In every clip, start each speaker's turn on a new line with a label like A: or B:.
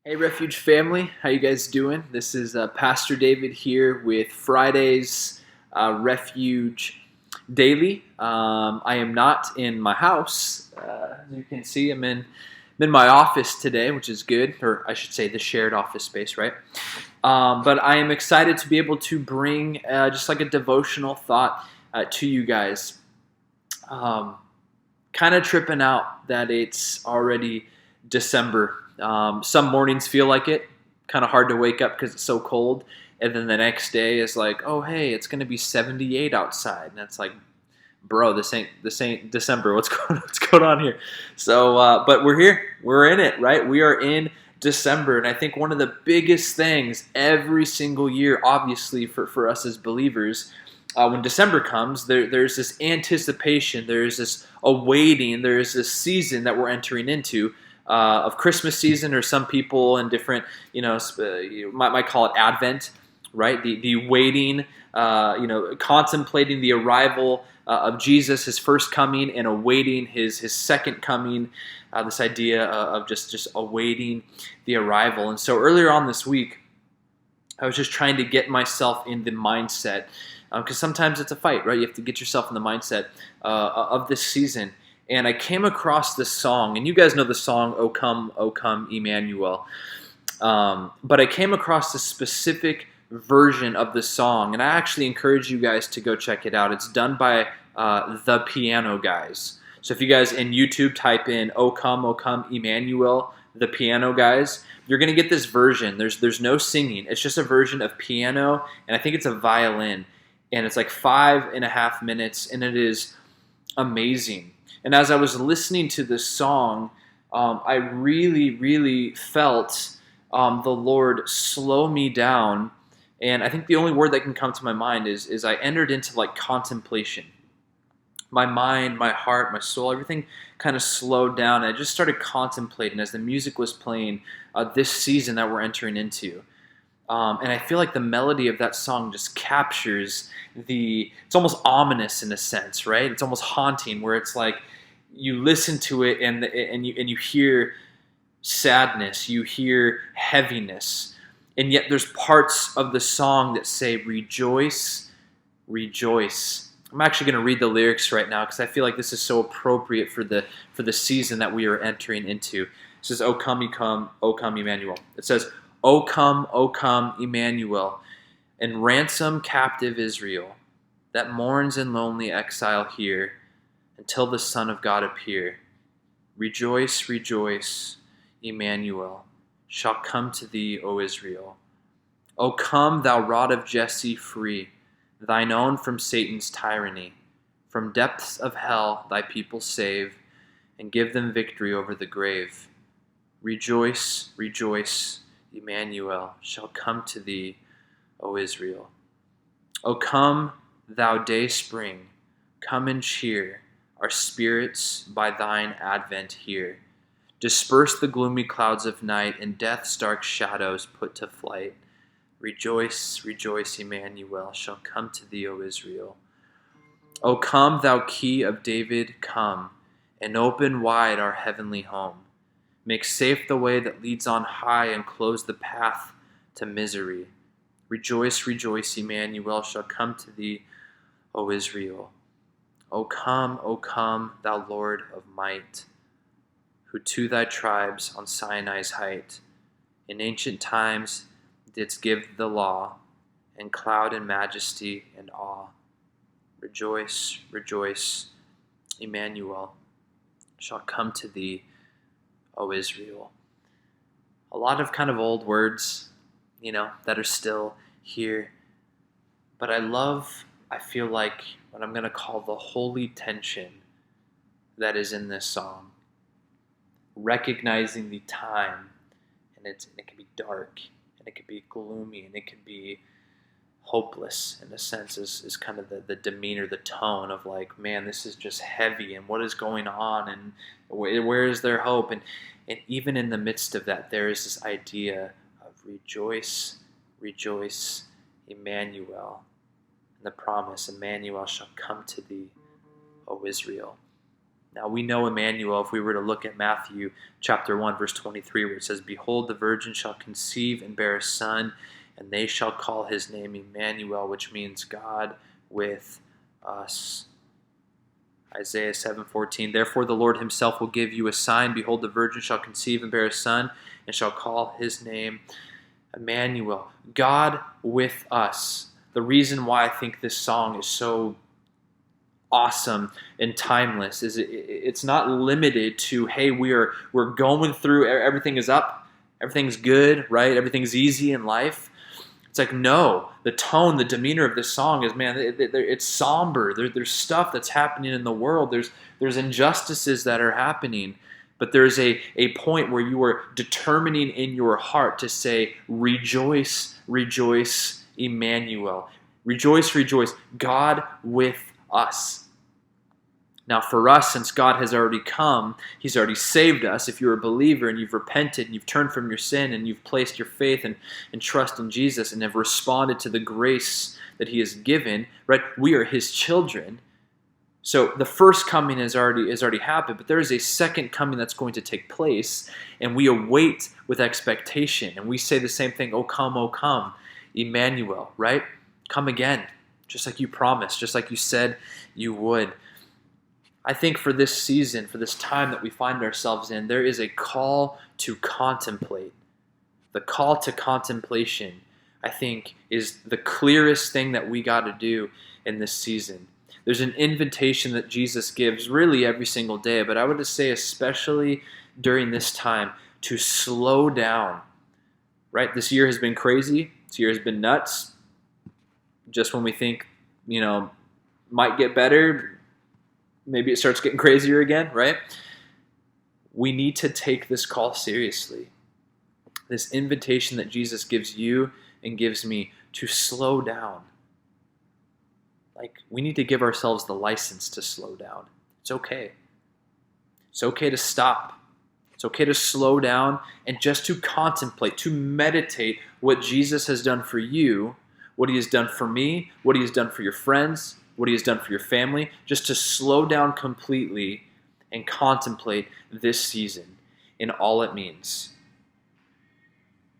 A: Hey Refuge family, how you guys doing? This is Pastor David here with Friday's Refuge Daily. I am not in my house. As you can see, I'm in my office today, which is good, or I should say the shared office space, right? But I am excited to be able to bring just like a devotional thought to you guys. Um, Kind of tripping out that it's already December. Some mornings feel like it, kind of hard to wake up because it's so cold. And then the next day is like, oh, hey, it's going to be 78 outside. And it's like, bro, this ain't December. What's going on here? So, but we're here. We're in it, right? We are in December. And I think one of the biggest things every single year, obviously, for us as believers, when December comes, there's this anticipation, there's this awaiting, there's this season that we're entering into of Christmas season, or some people in different, you might call it Advent, right? The waiting, contemplating the arrival of Jesus, his first coming, and awaiting his second coming. This idea of just awaiting the arrival. And so earlier on this week, I was just trying to get myself in the mindset, because sometimes it's a fight, right? You have to get yourself in the mindset of this season. And I came across this song, and you guys know the song, O Come, Emmanuel. But I came across this specific version of the song, and I actually encourage you guys to go check it out. It's done by the Piano Guys. So if you guys in YouTube type in O Come, Emmanuel, the Piano Guys, you're going to get this version. There's no singing. It's just a version of piano, and I think it's a violin. And it's like 5.5 minutes, and it is amazing. And as I was listening to this song, I really, really felt the Lord slow me down. And I think the only word that can come to my mind is I entered into like contemplation. My mind, my heart, my soul, everything kind of slowed down. And I just started contemplating as the music was playing this season that we're entering into. And I feel like the melody of that song just captures it's almost ominous in a sense, right? It's almost haunting, where it's like you listen to it and you hear sadness, you hear heaviness, and yet there's parts of the song that say rejoice, rejoice. I'm actually going to read the lyrics right now because I feel like this is so appropriate for the season that we are entering into. It says, O come, Emmanuel. It says, O come, Emmanuel, and ransom captive Israel, that mourns in lonely exile here, until the Son of God appear. Rejoice, rejoice, Emmanuel shall come to thee, O Israel. O come, thou rod of Jesse, free thine own from Satan's tyranny. From depths of hell thy people save, and give them victory over the grave. Rejoice, rejoice, Emmanuel shall come to thee, O Israel. O come, thou day spring, come and cheer our spirits by thine advent here. Disperse the gloomy clouds of night, and death's dark shadows put to flight. Rejoice, rejoice, Emmanuel shall come to thee, O Israel. O come, thou key of David, come, and open wide our heavenly home. Make safe the way that leads on high, and close the path to misery. Rejoice, rejoice, Emmanuel shall come to thee, O Israel. O come, thou Lord of might, who to thy tribes on Sinai's height in ancient times didst give the law, and cloud and majesty and awe. Rejoice, rejoice, Emmanuel shall come to thee, O Israel. A lot of kind of old words, that are still here. But I feel like what I'm going to call the holy tension that is in this song. Recognizing the time, and it can be dark, and it can be gloomy, and it can be hopeless in a sense, is kind of the demeanor, the tone of like, man, this is just heavy, and what is going on, and where is their hope? And even in the midst of that, there is this idea of rejoice, rejoice, Emmanuel, and the promise, Emmanuel shall come to thee, O Israel. Now we know Emmanuel if we were to look at Matthew chapter 1, verse 23, where it says, "Behold, the virgin shall conceive and bear a son, and they shall call his name Emmanuel," which means God with us. Isaiah 7:14, "Therefore the Lord himself will give you a sign. Behold, the virgin shall conceive and bear a son, and shall call his name Emmanuel." God with us. The reason why I think this song is so awesome and timeless is it's not limited to, hey, we're going through, everything is up, everything's good, right? Everything's easy in life. It's like, no, the tone, the demeanor of this song is, man, it's somber. There's stuff that's happening in the world. There's injustices that are happening. But there's a point where you are determining in your heart to say, rejoice, rejoice, Emmanuel. Rejoice, rejoice, God with us. Now for us, since God has already come, he's already saved us. If you're a believer and you've repented and you've turned from your sin and you've placed your faith and trust in Jesus and have responded to the grace that he has given, right? We are his children. So the first coming has already happened, but there is a second coming that's going to take place, and we await with expectation. And we say the same thing, O come, Emmanuel, right? Come again, just like you promised, just like you said you would. I think for this season, for this time that we find ourselves in, there is a call to contemplate. The call to contemplation, I think, is the clearest thing that we got to do in this season. There's an invitation that Jesus gives really every single day, but I would just say especially during this time to slow down, right? This year has been crazy. This year has been nuts. Just when we think, might get better, maybe it starts getting crazier again, right? We need to take this call seriously. This invitation that Jesus gives you and gives me to slow down. Like, we need to give ourselves the license to slow down. It's okay. It's okay to stop. It's okay to slow down and just to contemplate, to meditate what Jesus has done for you, what he has done for me, what he has done for your friends, what he has done for your family, just to slow down completely and contemplate this season and all it means.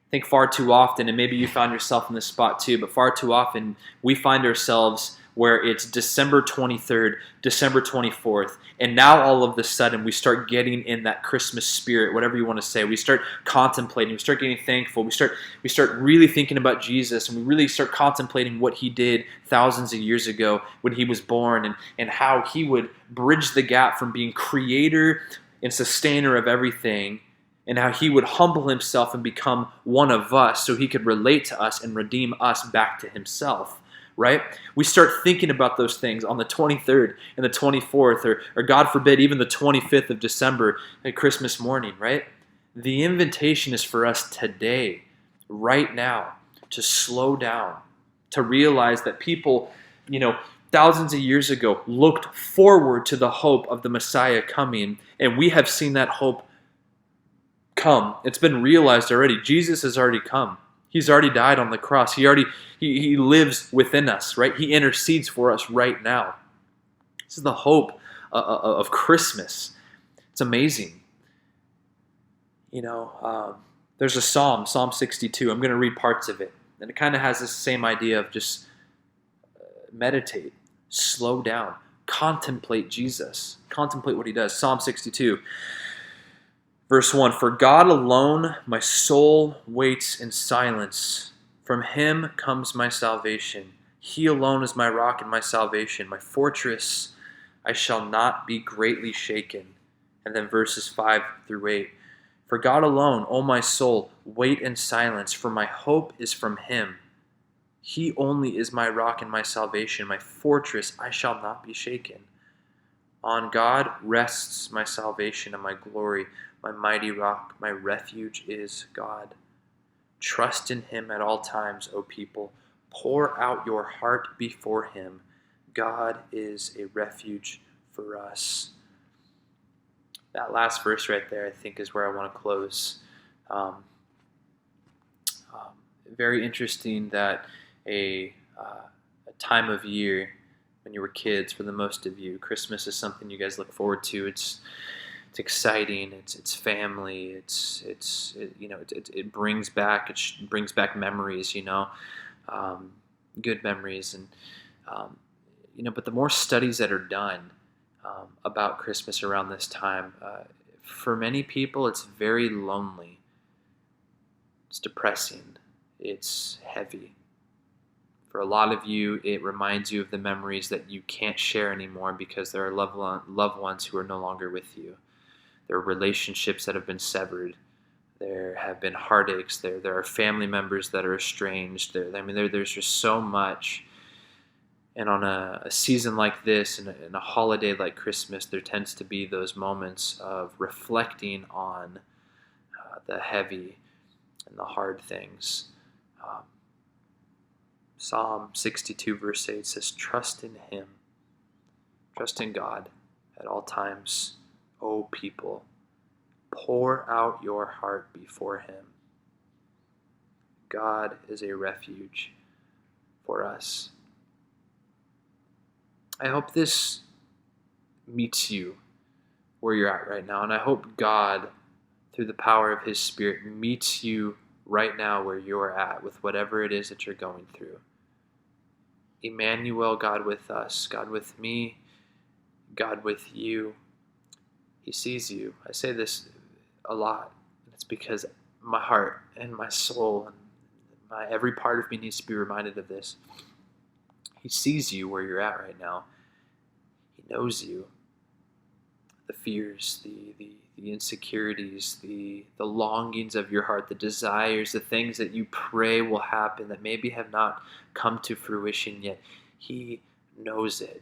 A: I think far too often, and maybe you found yourself in this spot too, but far too often we find ourselves where it's December 23rd, December 24th, and now all of a sudden we start getting in that Christmas spirit, whatever you want to say. We start contemplating, we start getting thankful, we start really thinking about Jesus, and we really start contemplating what he did thousands of years ago when he was born, and how he would bridge the gap from being creator and sustainer of everything, and how he would humble himself and become one of us so he could relate to us and redeem us back to himself. Right? We start thinking about those things on the 23rd and the 24th, or God forbid, even the 25th of December at Christmas morning, right? The invitation is for us today, right now, to slow down, to realize that people, thousands of years ago looked forward to the hope of the Messiah coming, and we have seen that hope come. It's been realized already. Jesus has already come. He's already died on the cross. He lives within us, right? He intercedes for us right now. This is the hope of Christmas. It's amazing. There's a psalm, Psalm 62. I'm going to read parts of it. And it kind of has this same idea of just meditate, slow down, contemplate Jesus, contemplate what he does. Psalm 62. Verse 1, "For God alone my soul waits in silence. From him comes my salvation. He alone is my rock and my salvation, my fortress. I shall not be greatly shaken." And then verses 5 through 8. "For God alone, O my soul, wait in silence, for my hope is from him. He only is my rock and my salvation, my fortress. I shall not be shaken. On God rests my salvation and my glory. My mighty rock, my refuge is God. Trust in him at all times, O people. Pour out your heart before him. God is a refuge for us." That last verse right there, I think, is where I want to close. Very interesting that a time of year, when you were kids. For the most of you, Christmas is something you guys look forward to. It's exciting. It's family. It brings back memories. Um, Good memories, and but the more studies that are done about Christmas around this time, for many people, it's very lonely. It's depressing. It's heavy. For a lot of you, it reminds you of the memories that you can't share anymore because there are loved ones who are no longer with you. There are relationships that have been severed. There have been heartaches. There are family members that are estranged. There's just so much. And on a season like this, and a holiday like Christmas, there tends to be those moments of reflecting on the heavy and the hard things. Um, Psalm 62 verse 8 says, "Trust in Him, trust in God at all times, O people. Pour out your heart before Him." God is a refuge for us. I hope this meets you where you're at right now, and I hope God, through the power of His Spirit, meets you right now where you're at with whatever it is that you're going through. Emmanuel, God with us, God with me, God with you. He sees you. I say this a lot, and it's because my heart and my soul and every part of me needs to be reminded of this. He sees you where you're at right now. He knows you. The fears, the insecurities, the longings of your heart, the desires, the things that you pray will happen that maybe have not come to fruition yet. He knows it.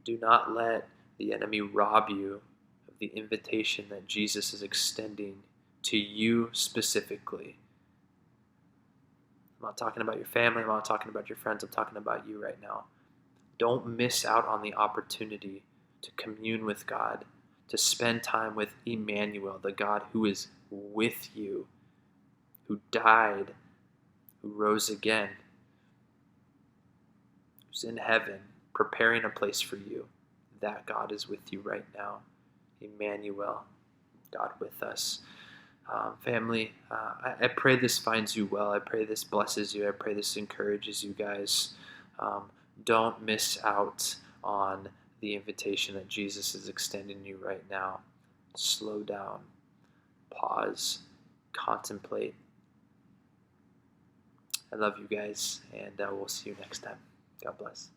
A: Do not let the enemy rob you of the invitation that Jesus is extending to you specifically. I'm not talking about your family. I'm not talking about your friends. I'm talking about you right now. Don't miss out on the opportunity to commune with God, to spend time with Emmanuel, the God who is with you, who died, who rose again, who's in heaven, preparing a place for you. That God is with you right now. Emmanuel, God with us. Family, I pray this finds you well. I pray this blesses you. I pray this encourages you guys. Don't miss out on the invitation that Jesus is extending you right now. Slow down, pause, contemplate. I love you guys, and we'll see you next time. God bless.